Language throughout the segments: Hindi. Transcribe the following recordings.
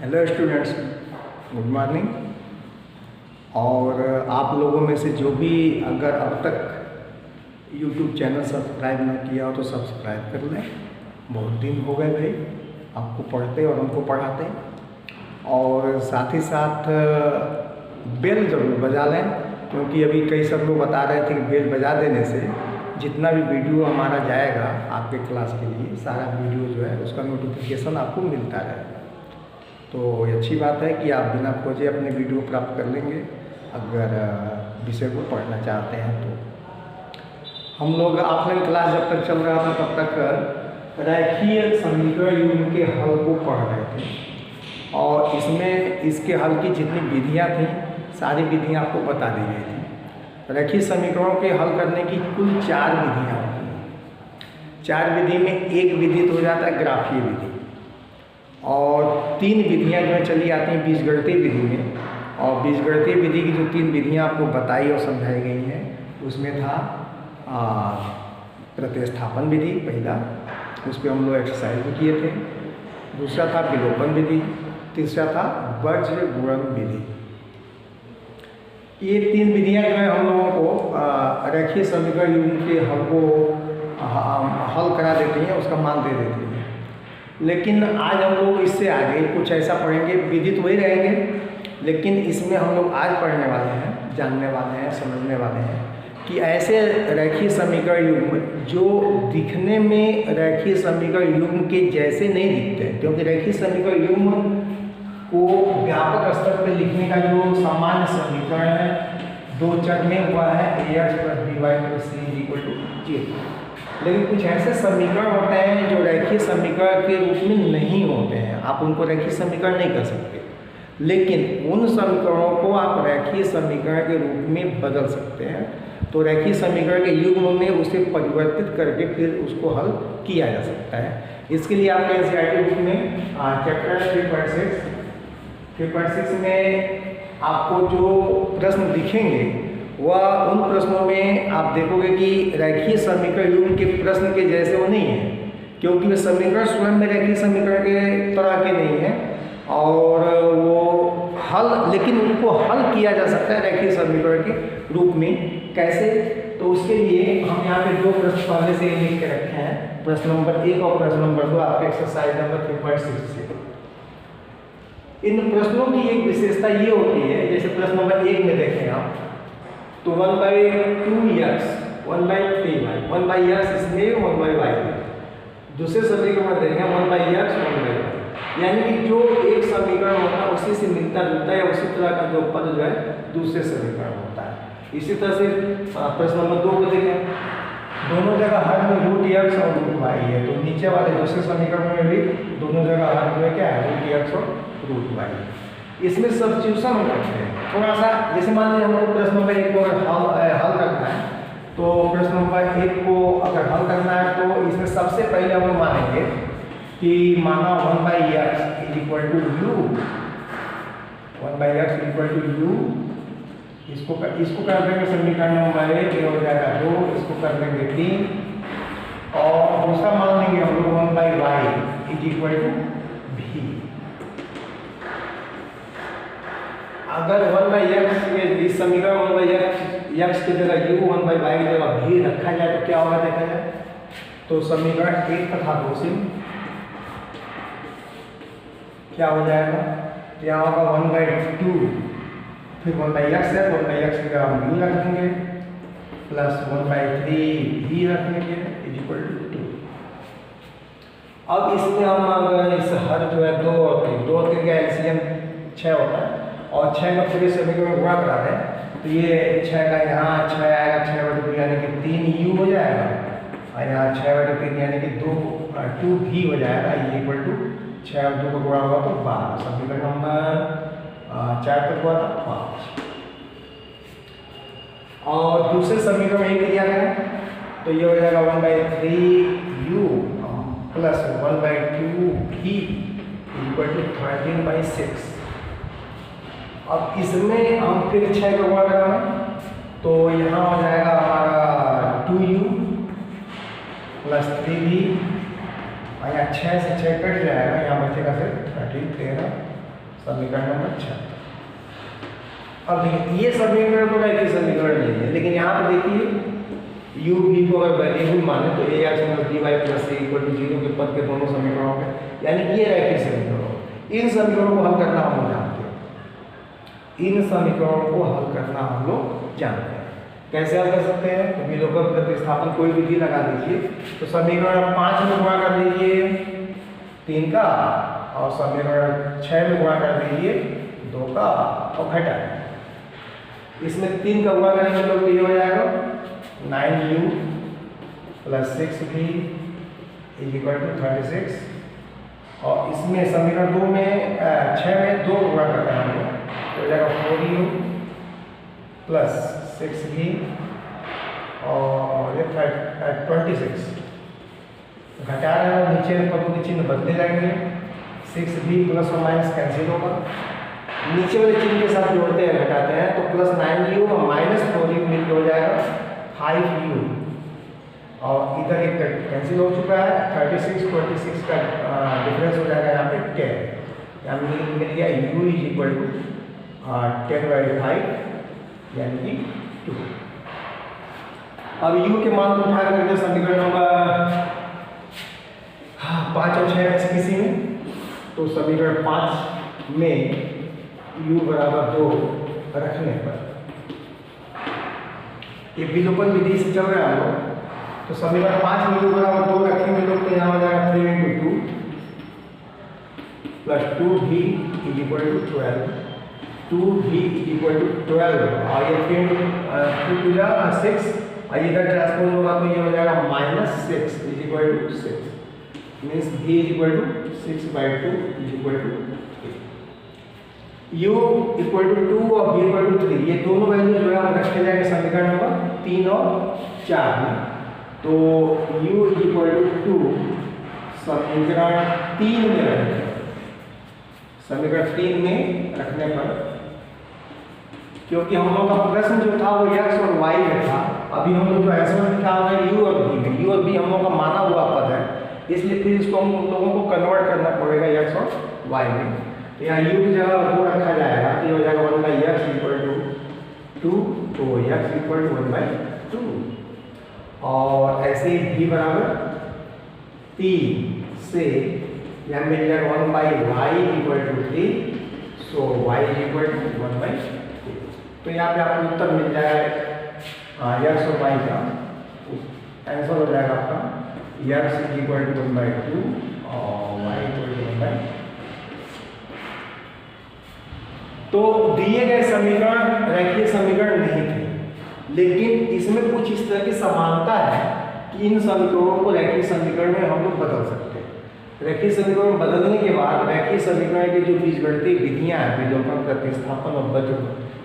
Hello students, good morning. और आप लोगों में से जो भी अगर अब तक यूट्यूब चैनल सब्सक्राइब न किया हो तो सब्सक्राइब कर लें। बहुत दिन हो गए भाई आपको पढ़ते और हमको पढ़ाते। और साथ ही साथ बेल ज़रूर बजा लें, क्योंकि अभी कई सब लोग बता रहे थे कि बेल बजा देने से जितना भी वीडियो हमारा जाएगा आपके क्लास के लिए, सारा वीडियो जो है उसका नोटिफिकेशन आपको मिलता रहेगा। तो ये अच्छी बात है कि आप बिना खोजे अपने वीडियो प्राप्त कर लेंगे अगर विषय को पढ़ना चाहते हैं। तो हम लोग ऑफलाइन क्लास जब तक चल रहा था तब तक रेखीय समीकरण युग्म के हल को पढ़ रहे थे, और इसमें इसके हल की जितनी विधियाँ थीं सारी विधियाँ आपको बता दी गई थी। रेखीय समीकरणों के हल करने की कुल 4 विधियाँ होती हैं। 4 विधि में एक विधि तो हो जाता है ग्राफीय विधि, और 3 विधियाँ जो है चली आती हैं बीजगणितीय विधि में। और बीजगणितीय विधि की जो 3 विधियाँ आपको बताई और समझाई गई हैं उसमें था प्रतिस्थापन विधि पहला, उस पर हम लोग एक्सरसाइज भी किए थे। दूसरा था विलोपन विधि, तीसरा था वज्र गुणन विधि। ये 3 विधियाँ जो है हम लोगों को रेखीय समीकरण युग्म के हल को हल करा देती हैं, उसका मान दे देती हैं। लेकिन आज हम लोग इससे आगे कुछ ऐसा पढ़ेंगे, विधि तो वही रहेंगे लेकिन इसमें हम लोग आज पढ़ने वाले हैं, जानने वाले हैं, समझने वाले हैं कि ऐसे रेखीय समीकरण युग्म जो दिखने में रेखीय समीकरण युग्म के जैसे नहीं दिखते, क्योंकि रेखीय समीकरण युग्म को व्यापक स्तर पर लिखने का जो सामान्य समीकरण है 2 चर में हुआ है ax + by + c = 0। लेकिन कुछ ऐसे समीकरण होते हैं जो रेखीय समीकरण के रूप में नहीं होते हैं, आप उनको रेखीय समीकरण नहीं कर सकते, लेकिन उन समीकरणों को आप रेखीय समीकरण के रूप में बदल सकते हैं। तो रेखीय समीकरण के युग्म में उसे परिवर्तित करके फिर उसको हल किया जा सकता है। इसके लिए आपके एनसीईआरटी बुक में चैप्टर 3.6 में आपको जो प्रश्न दिखेंगे वह उन प्रश्नों में आप देखोगे कि रेखीय समीकरण युग्म के प्रश्न के जैसे वो नहीं है, क्योंकि वे समीकरण स्वयं में रेखीय समीकरण के तरह के नहीं हैं, और वो हल, लेकिन उनको हल किया जा सकता है रेखीय समीकरण के रूप में। कैसे? तो उसके लिए हम यहाँ पे 2 प्रश्न पहले से लिख के रखे हैं, प्रश्न नंबर 1 और प्रश्न नंबर 2 आपके एक्सरसाइज नंबर 3.6 से। इन प्रश्नों की एक विशेषता ये होती है, जैसे प्रश्न नंबर 1 में देखें आप तो 1/2x 1/3y 1/x इसमें 1/y। दूसरे समीकरण में देखें 1/x 1/y, यानी कि जो एक समीकरण होता है उसी से मिलता जुलता है, उसी तरह का जो पद जो है दूसरे समीकरण होता है। इसी तरह से प्रश्न नंबर 2 को देखें, दोनों जगह हर में √x और √y है, तो नीचे वाले दूसरे समीकरण में भी दोनों जगह हर में क्या है √x और √y। इसमें सब्स्टिट्यूशन हम करते हैं थोड़ा सा। जैसे मान लीजिए हमको प्रश्न नंबर 1 को हल करना है, तो प्रश्न नंबर 1 को अगर हल करना है तो इसमें सबसे पहले हम मानेंगे कि माना 1/x = u, 1/x = u, इसको कर देंगे समीकरण नंबर 1, ये हो जाएगा 2, इसको कर देंगे 3, और दूसरा मान लेंगे हम लोग 1/y = v। अगर 1/x इस समीकरण 1/x की जगह u, 1/y की जगह v रखा जाए तो क्या होगा देखा जाए, तो समीकरण 1 तथा 2 से क्या हो जाएगा, यहाँ होगा 1/2, फिर 1/x है, 1/x की जगह हम u रख देंगे प्लस 1/3 v रख देंगे = 2। अब इसमें हम अगर इस हर जो है 2 और 3 का एलसीएम 6 होता है, और 6 का पूरे समीकरण में गुणा करा दें तो ये 6 का यहाँ 6 आएगा, 6/2 यानी कि 3u हो जाएगा, और यहाँ 6/3 यानी कि 2v हो जाएगा, ये = 6 और 2 का गुणा हुआ तो 12। समीकरण नंबर 4 तक हुआ था 5। और दूसरे समीकरण में एक क्रिया करें तो ये हो जाएगा 1/3u प्लस 1/2v = 13/6। अब इसमें हम फिर 6 का गुणा कराएं तो यहाँ हो जाएगा हमारा 2u प्लस 3v, और यहाँ 6 से 6 कट जाएगा, यहाँ बचेगा सिर्फ 13, समीकरण नंबर 6। अब देखिए ये समीकरण तो रैखिक समीकरण नहीं है, लेकिन यहाँ पे देखिए u v को अगर वेरिएबल माने तो ax + by + c = 0 के पद के दोनों समीकरणों के, यानी कि ये रैखिक समीकरण। इन समीकरणों को हल करना हम लोग जानते हैं, इन समीकरणों को हल करना हम लोग जानते हैं। कैसे हल कर सकते हैं? तो विलोपन प्रतिस्थापन कोई विधि लगा दीजिए। तो समीकरण 5 में गुणा कर दीजिए 3 का, और समीकरण 6 में गुणा कर दीजिए 2 का, और घटा। इसमें 3 का गुणा करेंगे तो ये हो जाएगा 9u + 6v = 36, और इसमें समीकरण 6 में 2 गुणा करते हैं हम लोग, तो हो जाएगा 4u + 6v, और ये 26 घटा रहे हैं, नीचे पदों के चिन्ह बदले जाएंगे, 6v ± कैंसिल होगा, नीचे वाले चिन्ह के साथ जोड़ते हैं घटाते हैं, तो +9u और -4u मिलकर हो जाएगा 5u, और इधर एक कैंसिल हो चुका है, 36 का डिफरेंस हो जाएगा यहाँ पे 10, यहाँ मिल गया u = 10/5 यानी कि 2। अब u के मान को उठा करके समीकरण नंबर 5 और 6 में से किसी में, तो समीकरण 5 में u = 2 रखने पर, ये विलोपन विधि से चल रहा है हम लोग, तो समीकरण 5 में u = 2 रखेंगे लोग, तो यहाँ हो जाएगा 3 × 2 + 2v = 12, 2v = 12, और ये 3 × 2 = 6, और इधर ट्रांसपोज होगा तो ये हो जाएगा -6 = 6, मीन्स v = 6/2 = 8। u = 2 और v = 3, ये दोनों वैल्यू जो है हम रखते जाएंगे समीकरण नंबर 3 और 4 में। तो u = 2 समीकरण 3 में रखेंगे, समीकरण 3 में रखने पर, क्योंकि हम लोग का प्रश्न जो था वो x और y में था, अभी हम लोग जो आंसर लिखा हुआ है u और v में, u और v हम लोग का माना हुआ पद है, इसलिए फिर इसको हम लोगों को कन्वर्ट करना पड़ेगा x और y में। तो यहाँ u की जगह 2 रखा जाएगा, तो ये हो जाएगा 1/x = 2, तो x = 1/2, और ऐसे ही v = 3 से यहाँ मिल जाएगा 1/y = 3, सो y = 1/3। तो यहाँ पे आपको उत्तर मिल जाएगा x और y का, आंसर हो जाएगा आपका x = 1/2 और y = 1/3। तो दिए गए समीकरण रैखिक समीकरण नहीं थे, लेकिन इसमें कुछ इस तरह की समानता है कि इन समीकरणों को रैखिक समीकरण में हम लोग बदल सकते हैं। रैखिक समीकरण बदलने के बाद रैखिक समीकरण की जो बीजगणितीय विधियां हैं, विलोपन, प्रतिस्थापन और बचत,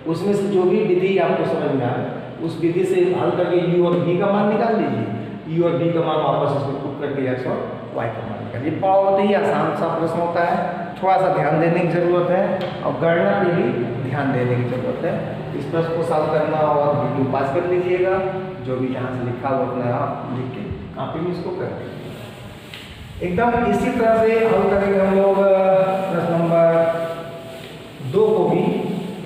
उसमें से जो भी विधि आपको समझ में आए उस विधि से हल करके u और v का मान निकाल लीजिए, u और v का मान वापस इसमें पुट करके x और y का मान निकालिए। बहुत ही आसान सा प्रश्न होता है, थोड़ा सा ध्यान देने की जरूरत है, और गणना पे भी ध्यान देने की जरूरत है। इस प्रश्न को सॉल्व करना और वीडियो पास कर लीजिएगा, जो भी यहाँ से लिखा हुआ अपना आप लिख के कॉपी में इसको कर दीजिए। एकदम इसी तरह से हल करेंगे हम लोग प्रश्न नंबर 2 को भी।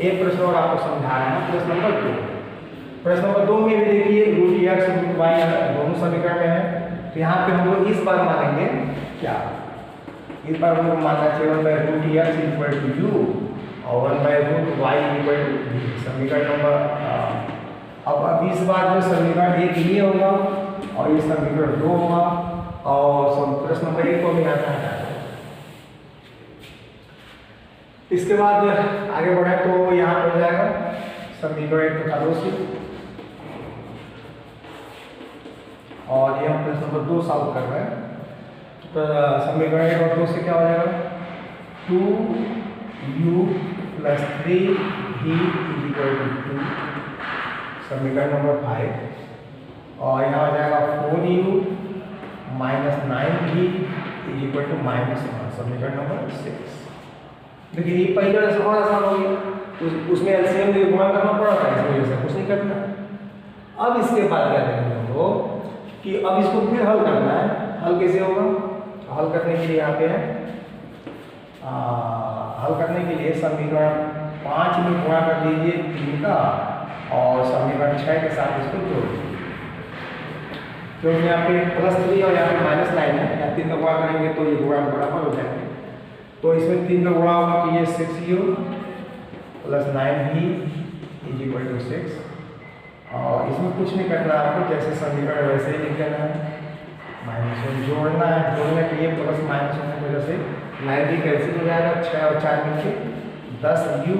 एक प्रश्न और आपको समझा रहे हैं, प्रश्न नंबर 2। प्रश्न नंबर 2 में भी देखिए √x √y दोनों समीकरण में है, तो यहाँ पे हम लोग इस बार मानेंगे क्या, इस बार हम लोग मानना चाहिए 1/√x = u और 1/√y = v, समीकरण नंबर। अब इस बार जो समीकरण 1 ये होगा और ये समीकरण 2 होगा, और प्रश्न नंबर 1 को भी आता है। इसके बाद आगे बढ़े तो यहाँ हो जाएगा समीकरण 1 तथा 2 से, और ये हम प्रश्न नंबर 2 सॉल्व कर रहे हैं। तो समीकरण 1 और 2 से क्या हो जाएगा, 2u + 3v = 2, समीकरण नंबर 5, और यहाँ हो जाएगा 4u - 9v = -1, समीकरण नंबर 6। देखिए ये पहले वाला बहुत आसान हो गया, उसमें एलसीएम में गुणा करना पड़ा था, इस वजह से कुछ नहीं करना। अब इसके बाद क्या करेंगे हम लोग कि अब इसको फिर हल करना है। हल कैसे होगा, हल करने के लिए यहाँ पे है हल करने के लिए समीकरण 5 में गुणा कर दीजिए 3 का और समीकरण 6 के साथ इसको जोड़ दीजिए। क्योंकि यहाँ पे +3 और यहाँ पे -9 है, यहाँ 3 का गुणा करेंगे तो ये गुणा बराबर हो जाएंगे। तो इसमें 3 का गुणा होगा कि ये 6u + 9v = 6। और इसमें कुछ नहीं करना है आपको, जैसे समीकरण वैसे ही लिख देना है, -1 जोड़ना है, जोड़ने के लिए प्लस माइनस होने की वजह से 9 भी कैंसिल हो जाएगा, 6 और 4 मिलके 10u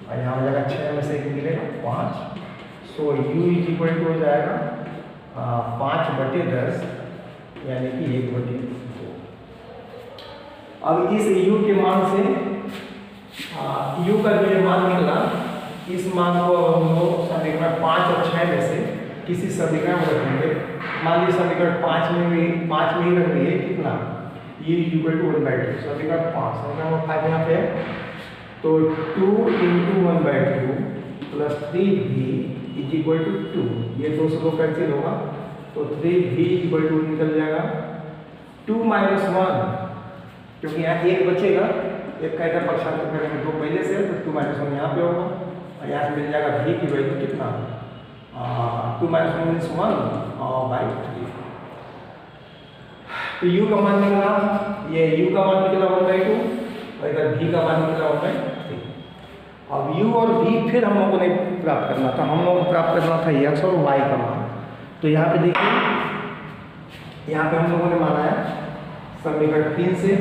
और यहाँ हो जाएगा 6 में से 1 मिलेगा 5। सो u = हो जाएगा 5/10 यानी कि 1/2। अब इस u के मान से u का जो मान निकला, इस मान को हम लोग समीकरण 5 और 6 में से किसी समीकरण में रखेंगे। मान लीजिए समीकरण 5 में ही रख दिए कितना, u = 1/2, समीकरण 5, समीकरण 5 यहाँ पे है, तो 2 × 1/2 + 3v = 2, ये 2 से 2 कैंसिल होगा, तो 3v = निकल जाएगा 2 - 1, क्योंकि यहाँ 1 बचेगा, एक का इधर पक्षांतर करेंगे 2 पहले से, तो 2 - 1 यहाँ पे होगा और यहाँ से मिल जाएगा v की वैल्यू कितना, 2 - 1 = 1/3। तो u का मान निकला, ये u का मान निकला 1/2 और इधर v का मान निकला 1/3। अब u और v फिर हम लोगों ने प्राप्त करना था, हम लोगों को प्राप्त करना था x और y का मान। तो यहाँ पे देखिए, यहाँ पे हम लोगों ने माना है समीकरण 3 से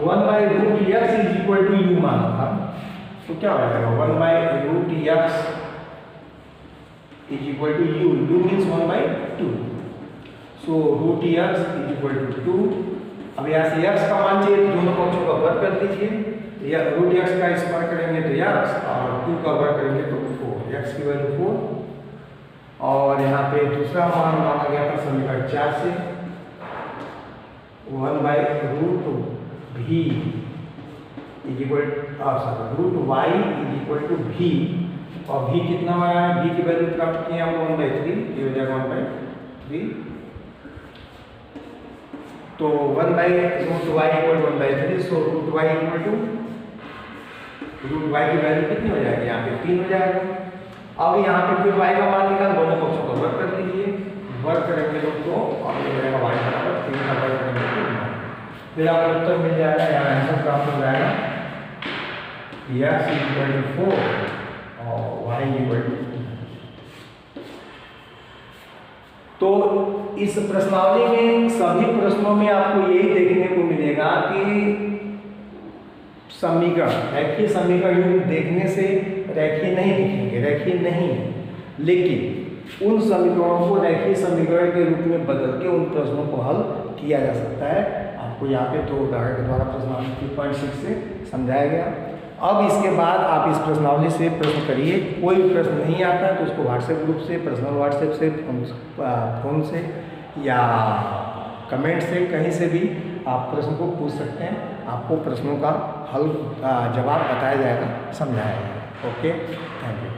1/√x = u माना था, तो क्या हो जाएगा 1/√x = u, u means 1/2, सो √x = 2। अब यहाँ से x का मान चाहिए, दोनों पक्षों का वर्ग कर दीजिए, या √x का स्क्वायर करेंगे तो x और 2 का वर्ग करेंगे तो 4, x की वैल्यू 4। और यहाँ पे दूसरा मान माना गया था समीकरण 4 से 1/√v √y = v, और v कितना आया है, v की वैल्यू प्राप्त किए हम 1/3, ये हो जाएगा 1/3। तो 1/√y = 1/3, सो √y की वैल्यू कितनी हो जाएगी, यहाँ पे 3 हो जाएगा। अब यहाँ पे फिर y का मान निकाल, दोनों पक्षों का वर्ग कर दीजिए, वर्ग करेंगे तो अब हो जाएगा y = 3 का वर्ग करेंगे तो 9, फिर आपको उत्तर मिल जाएगा, यहाँ आंसर प्राप्त हो जाएगा x = 4 और y = 2। तो इस प्रश्नावली में सभी प्रश्नों में आपको यही देखने को मिलेगा कि समीकरण, रेखीय समीकरण देखने से रेखीय नहीं दिखेंगे, रेखीय नहीं है, लेकिन उन समीकरणों को रेखीय समीकरण के रूप में बदल के उन प्रश्नों को हल किया जा सकता है। आपको यहाँ पे 2 उदाहरण के द्वारा प्रश्नावली 3.6 से समझाया गया। अब इसके बाद आप इस प्रश्नावली से प्रश्न करिए, कोई भी प्रश्न नहीं आता है तो उसको व्हाट्सएप ग्रुप से, पर्सनल व्हाट्सएप से, फ़ोन से या कमेंट से, कहीं से भी आप प्रश्न को पूछ सकते हैं। आपको प्रश्नों का हल जवाब बताया जाएगा, समझाया जाएगा। Okay, thank you.